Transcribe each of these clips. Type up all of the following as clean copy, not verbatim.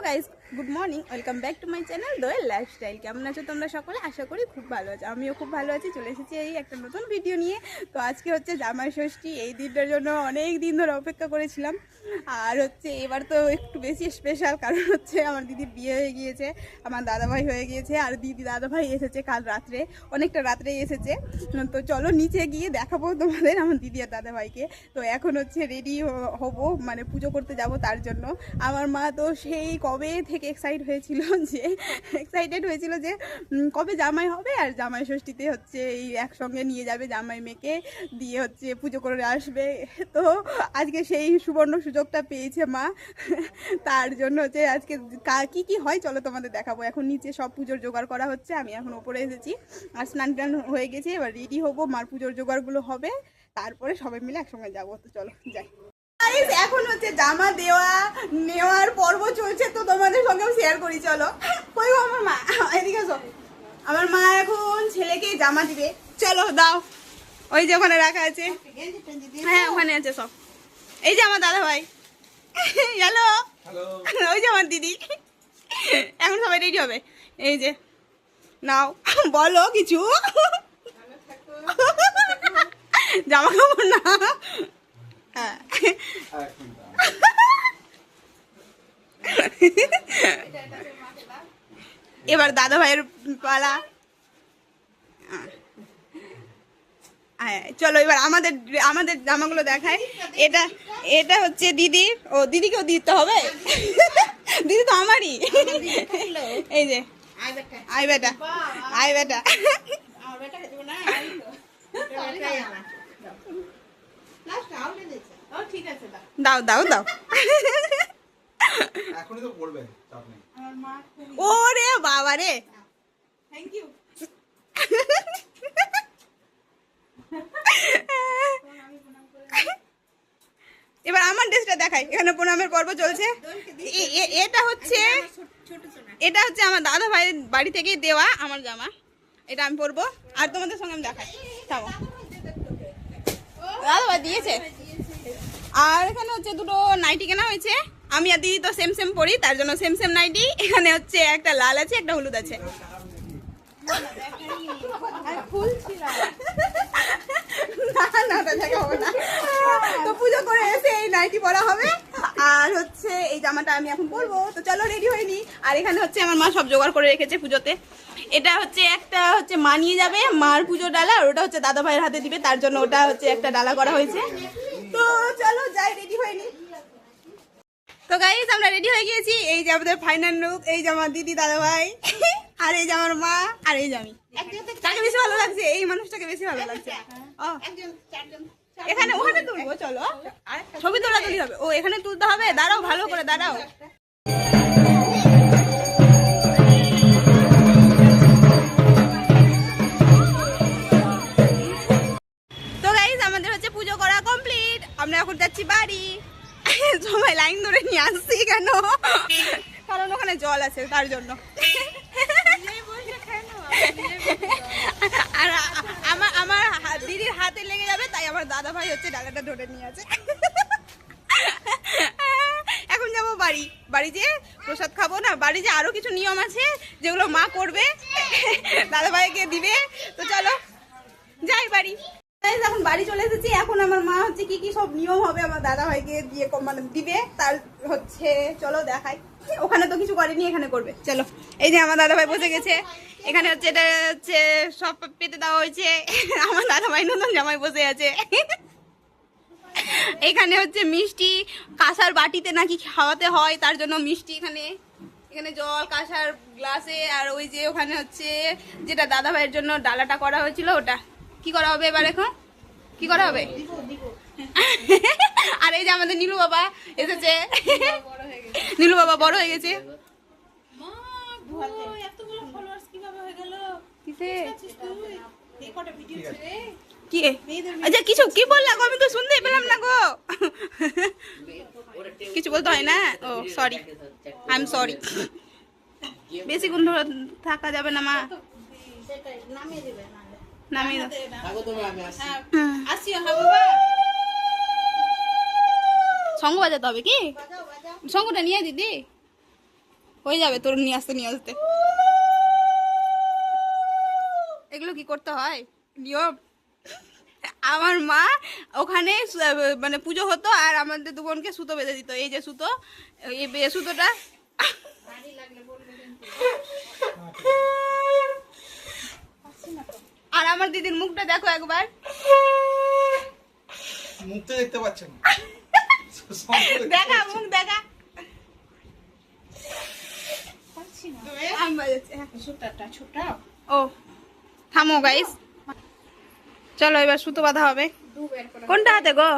Guys, good morning, welcome back to my channel Doyel lifestyle. কেমন আছো তোমরা সকলে? আশা করি খুব ভালো আছো। আমিও খুব ভালো আছি। চলে এসেছি এই একটা নতুন ভিডিও নিয়ে। তো আজকে হচ্ছে জামাই ষষ্ঠী। এই দিনটার জন্য অনেক দিন ধরে অপেক্ষা করেছিলাম। আর হচ্ছে এবার তো একটু বেশি স্পেশাল, কারণ হচ্ছে আমার দিদির বিয়ে হয়ে গিয়েছে, আমার দাদাভাই হয়ে গিয়েছে, আর দাদাভাই এসেছে কাল রাত্রে, অনেকটা রাত্রে এসেছে। তো চলো নিচে গিয়ে দেখাবো তোমাদের আমার দিদি আর দাদাভাইকে। তো এখন হচ্ছে রেডি হব, মানে পুজো করতে যাব। তার জন্য আমার মা তো সেই কবে থেকে এক্সাইটেড হয়েছিল যে কবে জামাই হবে আর জামাই ষষ্ঠীতে হচ্ছে এই একসঙ্গে নিয়ে যাবে জামাই মেয়েকে, দিয়ে হচ্ছে পুজো করে আসবে। তো আজকে সেই সুবর্ণ সুযোগটা পেয়েছে মা। তার জন্য হচ্ছে আজকে কি কি হয় চলো তোমাদের দেখাবো। এখন নিচে সব পুজোর জোগাড় করা হচ্ছে, আমি এখন ওপরে এসেছি আর স্নান টান হয়ে গেছে। এবার রেডি হবো, মার পুজোর জোগাড়গুলো হবে, তারপরে সবাই মিলে একসঙ্গে যাবো। তো চলো যাই। এখন হচ্ছে জামা নেওয়ার পর্ব চলছে, তো তোমাদের সঙ্গেও শেয়ার করি। চলো কই গো আমার মা, এদিকে এসো। আমার মা এখন ছেলেকে জামা দিবে। চলো দাও, ওই যে ওখানে রাখা আছে। হ্যাঁ ওখানে আছে সব। এই যে আমার দাদা ভাই, হ্যালো। ওই যে আমার দিদি। এখন সবাই রেডি হবে। এই যে নাও, বলো কিছু। জামা কাপড় না, এবার দাদা ভাইয়ের পালা। চলো এবার আমাদের আমাদের জামাগুলো দেখায়। এটা হচ্ছে দিদির। ও দিদিকেও দিতে হবে, দিদি তো আমারই। এই যে আই বেটা, আই বেটা। দাও দাও দাও। ওরে বাবা রে, থ্যাংক ইউ। এবার আমার ড্রেসটা দেখাই। এখানে প্রণামের পর্ব চলছে। এটা হচ্ছে আমার দাদা ভাইয়ের বাড়ি থেকে দেওয়া আমার জামা। এটা আমি পরবো আর তোমাদের সঙ্গে আমি দেখাই। থামো, দাদা ভাই দিয়েছে। আর এখানে হচ্ছে দুটো নাইটি কেনা হয়েছে। আমি আর দিদি তো সেম সেম পরি, তার জন্য সেম সেম নাইটি। এখানে হচ্ছে একটা লাল আছে, একটা হলুদ আছে। তো পুজো করে এসে এই নাইটি পরা হবে, আর হচ্ছে এই জামাটা আমি এখন পরবো। তো চলো রেডি হয়নি। আর এখানে হচ্ছে আমার মা সব জোগাড় করে রেখেছে পুজোতে। এটা হচ্ছে একটা হচ্ছে মা নিয়ে যাবে মার পুজোর ডালা, আর ওটা হচ্ছে দাদা ভাইয়ের হাতে দিবে, তার জন্য ওটা হচ্ছে একটা ডালা করা হয়েছে। তো চলো যাই, রেডি হয়নি। তো গাইস আমরা রেডি হয়ে গিয়েছি। এই যে আমাদের ফাইনাল লুক। এই যে আমার দিদি দাদা ভাই, আর এই যে আমার মা, আর এই যে আমি। কাকে বেশি ভালো লাগছে? এই মানুষটাকে বেশি ভালো লাগছে। এখানে ওখানে তুলবো, চলো ছবি তোলা তুলি হবে। ও এখানে তুলতে হবে, দাঁড়াও ভালো করে দাঁড়াও। তো গাইস আমাদের হচ্ছে পুজো করা কমপ্লিট। আমরা এখন যাচ্ছি বাড়ি। সবাই লাইন ধরে নিয়ে আসছি কেন? কারণ ওখানে জল আছে, তার জন্য। আর আমার দিদির হাতে লেগে যাবে, তাই আমার দাদা ভাই হচ্ছে ডালাটা ধরে নিয়ে আছে। এখন যাবো বাড়ি। বাড়ি যে প্রসাদ খাবো না, বাড়ি যে আরো কিছু নিয়ম আছে যেগুলো মা করবে, দাদা ভাইকে দিবে। তো চলো যাই বাড়ি। এখন বাড়ি চলে এসেছি। এখন আমার মা হচ্ছে কি কি সব নিয়ম হবে আমার দাদা ভাইকে দিয়ে মানে দিবে, তার হচ্ছে চলো দেখাই। ওখানে তো কিছু করেনি, এখানে করবে। চলো এই যে আমার দাদা ভাই বসে গেছে। এখানে হচ্ছে এটা হচ্ছে সব পেতে দেওয়া হয়েছে। আমার দাদা ভাই নতুন জামাই বসে আছে। এখানে হচ্ছে মিষ্টি কাঁসার বাটিতে নাকি খাওয়াতে হয়, তার জন্য মিষ্টি এখানে জল কাঁসার গ্লাসে। আর ওই যে ওখানে হচ্ছে যেটা দাদা ভাইয়ের জন্য ডালাটা করা হয়েছিল, ওটা কি করা হবে এবার? এখন কি করা হবে? আর এই যে আমাদের নীলু বাবা এসেছে। নীলু বাবা বড় হয়ে গেছে। আচ্ছা কিছু কি বললা গো? আমি তো শুনতে পেলাম না গো। কিছু বলতে হয় না? ও সরি, আই এম সরি। বেশি গুণ থাকা যাবে না মা, নামিয়ে শঙ্খ বাজাতে হবে কি? শঙ্খটা নিয়ে দিদি। হয়ে যাবে তোর নিয়ে আসতে নিয়ে আসতে। এগুলো কি করতে হয় নিয়ম। আমার মা ওখানে মানে পুজো হতো আর আমাদের দু বোনকে সুতো বেঁধে দিত। এই যে সুতো, এই সুতোটা। আর আমার দিদির মুখটা দেখো একবার, মুখটা দেখতে পাচ্ছেন দেখা মুখ দেখা। আমি বাজাচ্ছি, ও থামো গাইস, চলো এবার সুতো বাঁধা হবে। কোনটা হাতে গো?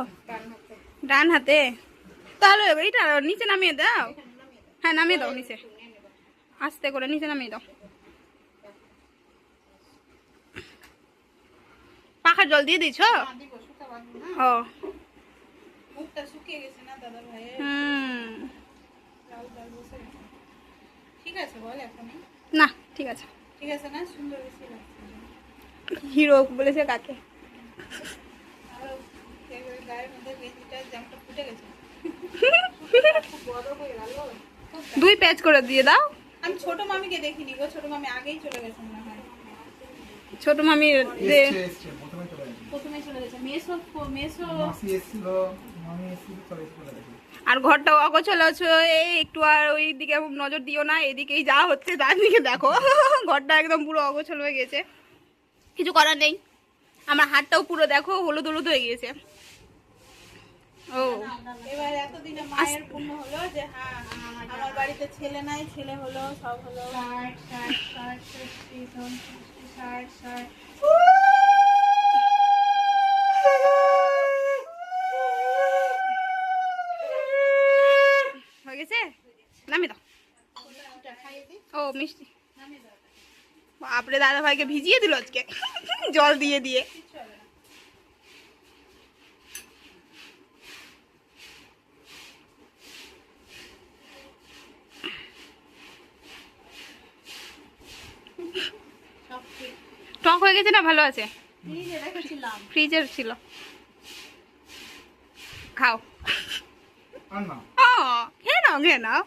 ডান হাতে। তাহলে এটা নিচে নামিয়ে দাও। হ্যাঁ নামিয়ে দাও নিচে, আস্তে করে নিচে নামিয়ে দাও। পাখার জল দিয়ে দিছ? ও না ঠিক আছে, ঠিক আছে না, সুন্দর হিরো বলেছে কাকে? দুই প্যাচ করে দিয়ে দাও। আমি ছোট মামিকে দেখিনি গো, ছোট মামি আগেই চলে গেছে মনে হয়। ছোট মামি প্রথমে চলে গেছে, মেসো মেসো মাসি এসেছিল, মামি এসেছিল, চলে গেছে। আর ঘরটাও অগোছালো আছে, এই একটু আর ওই দিকে নজর দিও না, এদিকেই যা হচ্ছে তার দিকে দেখো। ঘরটা একদম পুরো অগোছালো হয়ে গেছে, কিছু করার নেই। আমার হাতটাও পুরো দেখো হলুদ হলুদ হয়ে গিয়েছে। ও এবার এতদিনে মায়ের পুণ্য হলো যে হ্যাঁ আমার বাড়িতে ছেলে নাই, ছেলে হলো, সব হলো। হয়ে গেছে, নামিয়ে দাও। ও মিষ্টি বাপরে, দাদা ভাইকে ভিজিয়ে দিল আজকে জল দিয়ে দিয়ে। টক হয়ে গেছে না ভালো আছে? ফ্রিজের ছিল, খাও। খেয়ে নাও খেয়ে নাও।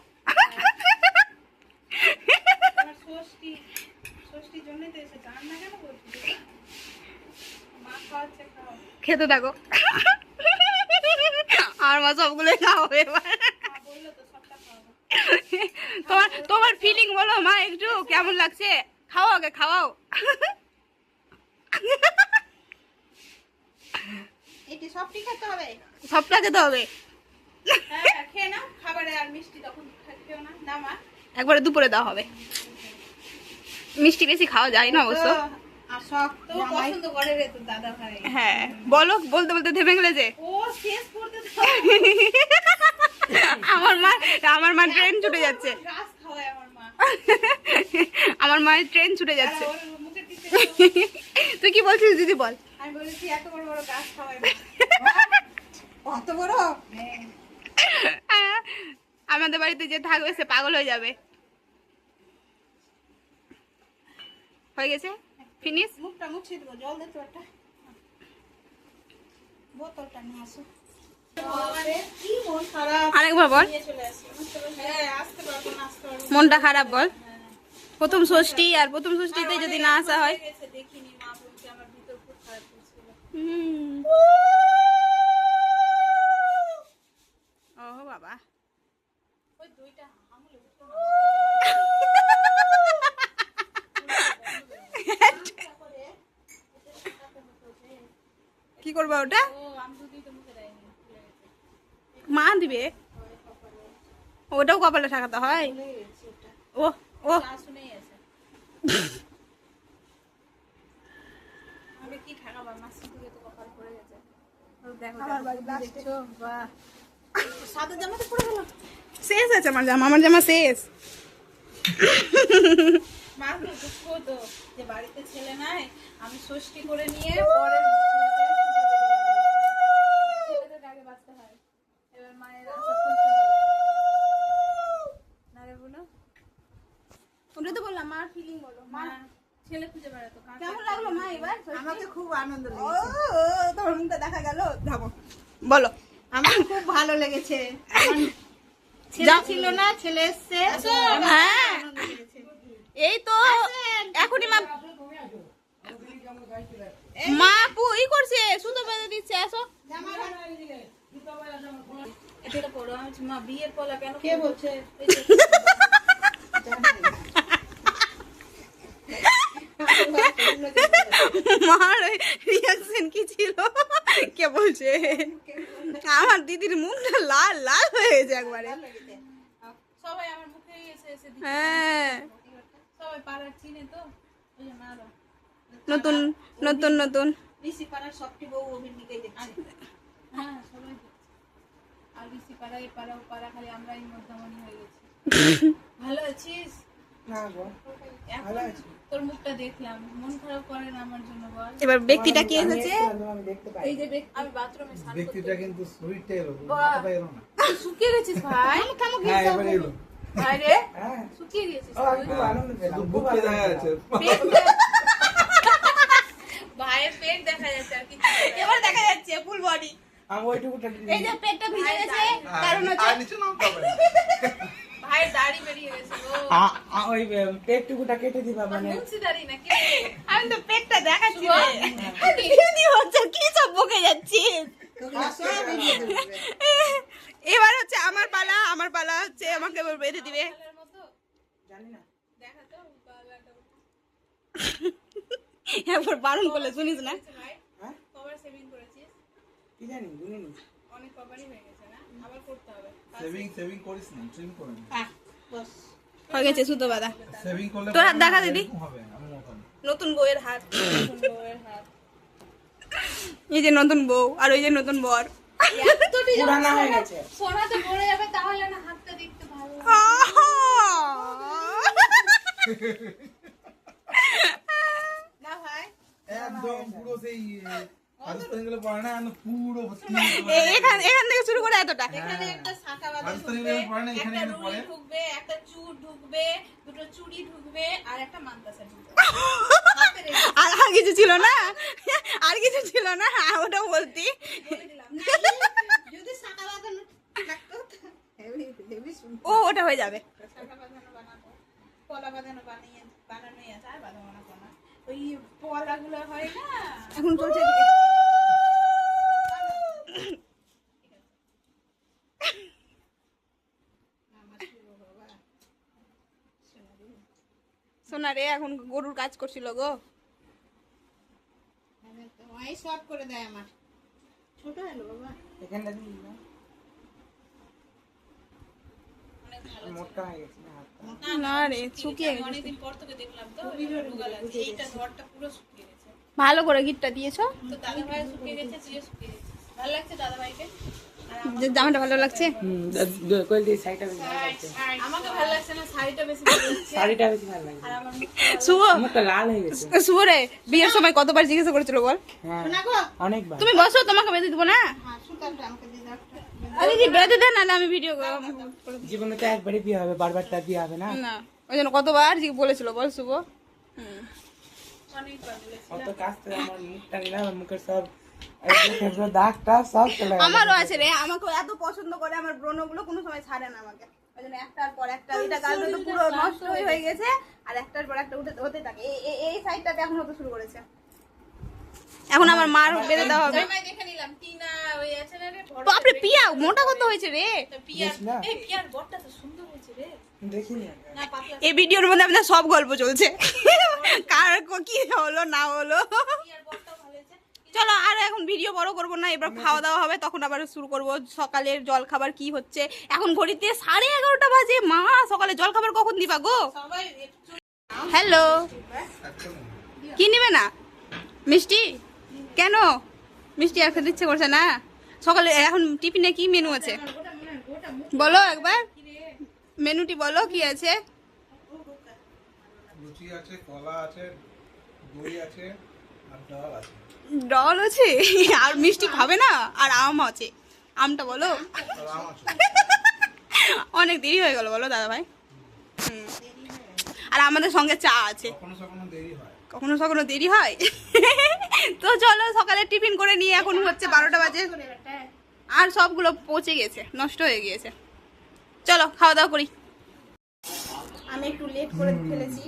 খেতে থাকো, আর মা সবগুলো খাও এবার। তোমার তোমার ফিলিং বলো মা, একটু কেমন লাগছে? খাও আগে, খাওয়াও। সবটা খেতে হবে। একবারে দুপুরে দেওয়া হবে, মিষ্টি বেশি খাওয়া যায় না অবশ্য। হ্যাঁ বলো, বলতে বলতে থেমে গেলে যে। আমার মা ট্রেন ছুটে যাচ্ছে, আমার মায়ের ট্রেন ছুটে যাচ্ছে। তুই কি বলছিস দিদি বল? আমি বলেছি এত বড় বড় গাছ খাওয়ায় না। কত বড়? আমাদের বাড়িতে যে থাকবে সে পাগল হয়ে যাবে। হয়ে গেছে, ফিনিশ। মুখটা মুছিয়ে দেবো, জল দে তো একটা, বোতলটা নিয়ে আসো। আরেকবার বল, মনটা খারাপ বল। প্রথম ষষ্ঠী, আর প্রথম ষষ্ঠীতে যদি না আসা হয়। ও বাবা, কি করবো ওটা? মা দিবে, ওটাও কপালে ঠাকাতে হয়। ও ও শেষ আছে আমার জামা, আমার জামা শেষ। বাড়িতে ছেলে নাই, আমি ষষ্ঠী করে নিয়ে পরের বাঁচতে হয়। এবার মায়ের ওটা তো বললাম, মার ফিলিং বলো। মা ছেলে খুঁজে বেড়াতো, কেমন লাগলো মা এবার? আমাকে খুব আনন্দ লেগেছে। ও তোমার মুখটা দেখা গেল, যাবো বলো। আমার খুব ভালো লেগেছে। ছেলে ছিল না, ছেলে এসছে। হ্যাঁ এই তো এখনই মা মা ই করছে, সুতো বেঁধে দিচ্ছে। আসো এটা পড়ো। মা বিয়ের পলা কেন কে বলছে? মার রিয়াকশন কি ছিল কে বলছে? আমার দিদির মুখটা লাল লাল হয়ে গেছে একবারে। সবাই আমার মুখে এসে এসে দিচ্ছে। হ্যাঁ সবাই পাড়ার চিনে তো, ওই জন্য আরো নতুন নতুন নতুন ঋষি পাড়ার সবটি বউ অভিনয়কে দেখছে। হ্যাঁ সবাই দেখছে। আর ঋষি পাড়া এ পাড়া ও পাড়া খালি আমরাই মধ্যমণি হয়ে গেছি। ভালো আছিস? না গো, ভালো আছি। তোর মুখটা দেখলাম, মন খারাপ করে না আমার জন্য বল। এবার ব্যক্তিটা কি হয়েছে? আমি দেখতে পাই। এই যে আমি বাথরুমে স্নান করতে ব্যক্তিটা কিন্তু শরীরটা এলো, বাহ। মাথাটা এলো না। শুকিয়ে গেছিস ভাই। হ্যাঁ এবার এলো। ভাই রে হ্যাঁ, শুকিয়ে গেছিস ও, আমি খুব আনন্দ পেলাম, শুধু খুব বুকটা আনন্দ দেখা পেলাম। যাচ্ছে। ভাইয়ের পেট দেখা যাচ্ছে আর কিছু দেখা এবার দেখা যাচ্ছে ফুল বডি। আমি ওইটুকুটা এই যে পেটটা ভিজে গেছে কারণ আর হচ্ছে নিচে নামতে হবে না। ভাইয়ের দাড়ি বেরিয়ে গেছে গো। ওই পেটটুকুটা কেটে দিবা মানে মুন্সি দাড়ি নাকি? আমি তো পেটটা দেখাচ্ছি শুভ? রে। দিদি হচ্ছে কি সব বকে যাচ্ছিস? এবার হচ্ছে আমার পালা হচ্ছে আমাকে এবার বেঁধে দিবে। কালার মতো জানি না। দেখা তো বাবাটা একবার বারণ করলে শুনিস না। ভাই হ্যাঁ, কভার সেভিং করেছিস? কি জানি, গুনিনি। অনেক কভারই হয়ে গেছে না? আবার করতে হবে। সেভিং করিস না, ট্রিম করে নে। বাস। হয়ে গেছে সুতো বাঁধা। সেভিং করলে তোর হাত পরে দেখা না, দিদি। এরকম হবে, আমি মতন। নতুন বউয়ের হাত। বউয়ের হাত। এই যে নতুন বউ আর ওই যে নতুন বর। এতটি যখন পুরানা হয়ে গেছে। সোনাতে ভরে যাবে তাহলে না হাতটা দেখতে ভালো লাগে। না ভাই একদম পুরো সেই রাজস্থানি গুলো পড়ে না, একদম পুরো ভর্তি। এখান থেকে শুরু করে এতটা। এখানে একটা শাখা বাঁধা রাজস্থানি ঢুকবে, গুলো পড়ে না, এখানে একটা এখানে রুড়ি পড়ে। ঢুকবে, একটা চুড় ঢুকবে, দুটো চুড়ি ঢুকবে আর একটা মান্তাসা ঢুকবে। হাতে রেখে আর কিছু ছিল না, আর কিছু ছিল না, ওটা বলতি। বলে দিলাম। যদি শাখা বাঁধানো থাকতো ও ওটা হয়ে যাবে। শাখা বাঁধানো বানাবো, পলা বাঁধানো বানানোই আছে, আর বাঁধাবো না কোনো। ওই পলাগুলো হয় না, এখন চলছে শোনা রে, এখন গরুর কাজ করছিল গো। ওই শর্ট করে দেয় আমার। ছোট হলো বাবা, এখানটা দিই না, অনেক ভালো। মোটা হয়ে গেছে না হাতটা। না রে, শুকিয়ে আমি গেছে। অনেকদিন পর তোকে দেখলাম তো, ঢুকা লাগছে। এইটা ঘরটা পুরো শুকিয়ে গেছে। ভালো করে গিটটা দিয়েছো। তো দাদা ভাই শুকিয়ে গেছে, তুইও শুকিয়ে গেছিস। ভালো লাগছে দাদা ভাইকে? আর যে জামাটা ভালো লাগছে। কই দিয়ে শাড়িটা বেশি ভালো লাগছে। আমাকে ভালো লাগছে না, শাড়িটা বেশি ভালো লাগছে। শাড়িটা বেশি ভালো লাগছে। আর আমার মুখটা শুভ, মুখটা লাল হয়ে গেছে। শুভ রে, বিয়ের সময় কতবার জিজ্ঞাসা করেছিল বল? হ্যাঁ, শোনা গো। অনেকবার। তুমি বসো, তোমাকে বেঁধে দিবো না। হ্যাঁ, সুতাটা আমাকে দিয়ে দাও একটা। আরে দি বেঁধে দে, নাহলে আমি ভিডিও জীবনে তো একবারই বিয়ে হবে, বারবার তার বিয়ে হবে না। না। ওই জন্য কতবার বলেছিল বল শুভ। অনেকবার বলেছি। অত কাজ তো আমার মুখটা নিলাম, আমার মুখের সব পুরো দাগটা সব চলে গেল। আমারও আছে রে, আমাকে এত পছন্দ করে, আমার ব্রণগুলো কোনো সময় ছাড়ে না আমাকে। ওই জন্য একটার পর একটা, এটা গালটা তো পুরো নষ্ট হয়ে গেছে, আর একটার পর একটা হতে থাকে। এই সাইডটাতে এখন হতে শুরু করেছে। এখন আমার মার বেঁধে দেওয়া হবে। জামাই দেখে নিলাম, টিনা ওই আছে না রে, বড় বাপরে পিয়া মোটা কত হয়েছে রে। তো পিয়ার, দেখি না। এই পিয়ার বড়টা তো সুন্দর হয়েছে রে। দেখিনি। না পাতলা এই ভিডিওর মধ্যে আপনার সব গল্প চলছে, কার কি হলো না হলো। পিয়ার বড়টাও ভালো হয়েছে। চলো আর এখন ভিডিও বড় করবো না, এবার খাওয়া দাওয়া হবে, তখন আবার শুরু করব। সকালের জল খাবার কি হচ্ছে এখন ঘড়িতে 11:30 বাজে। মা সকালে জল খাবার কখন দিবা গো? সবাই একটু হ্যালো, কি নিবে না? মিষ্টি? কেন মিষ্টি আর খেতে ইচ্ছে করছে না? সকালে এখন টিফিনে কি মেনু আছে বলো একবার, মেনুটি বলো কি আছে? লুচি আছে, কলা আছে, দই আছে, আর ডাল আছে। ডাল আছে আর মিষ্টি খাবে না, আর আম আছে। আমটা বলো। আর আম আছে। অনেক দেরি হয়ে গেল বলো দাদা ভাই। আর আমাদের সঙ্গে চা আছে। কখনো কখনো দেরি হয়। কখনো কখনো দেরি হয়। তো চলো সকালে টিফিন করে নিয়ে, এখন হচ্ছে 12টা বাজে, আর সবগুলো পচে গেছে, নষ্ট হয়ে গিয়েছে। চলো খাওয়া দাওয়া করি। আমি একটু লেট করে ফেলেছি,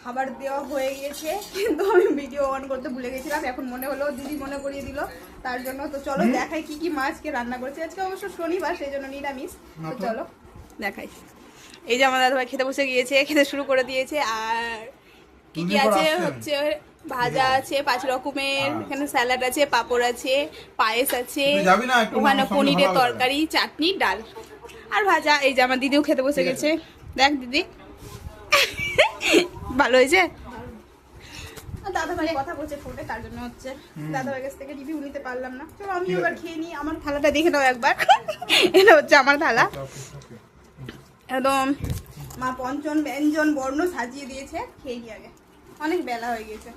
খাবার দেওয়া হয়ে গিয়েছে কিন্তু আমি ভিডিও অন করতে ভুলে গেছিলাম, এখন মনে হলো দিদি মনে করিয়ে দিল তার জন্য। তো চলো দেখাই কি কি মাছকে রান্না করেছে। আজকে অবশ্য শনিবার, সেই জন্য নিরামিষ। তো চলো দেখাই। এই যে আমার দাদাভাই খেতে বসে গিয়েছে, খেতে শুরু করে দিয়েছে। আর কি কি আছে হচ্ছে ভাজা আছে 5 রকমের, এখানে স্যালাড আছে, পাঁপড় আছে, পায়েস আছে, ওখানে পনিরের তরকারি, চাটনি, ডাল আর ভাজা। এই যে আমার দিদিও খেতে বসে গেছে, দেখ দিদি ভালো হয়েছে। দাদাভাই কথা বলছে ফোনে, তার জন্য হচ্ছে দাদাভাই কাছ থেকে রিভিউ নিতে পারলাম না। চলো আমি এবার খেয়ে নিই। আমার থালাটা দেখে নাও একবার, এটা হচ্ছে আমার থালা। একদম মা পঞ্চম ব্যঞ্জন বর্ণ সাজিয়ে দিয়েছে, খেয়ে নিই আগে, অনেক বেলা হয়ে গেছে।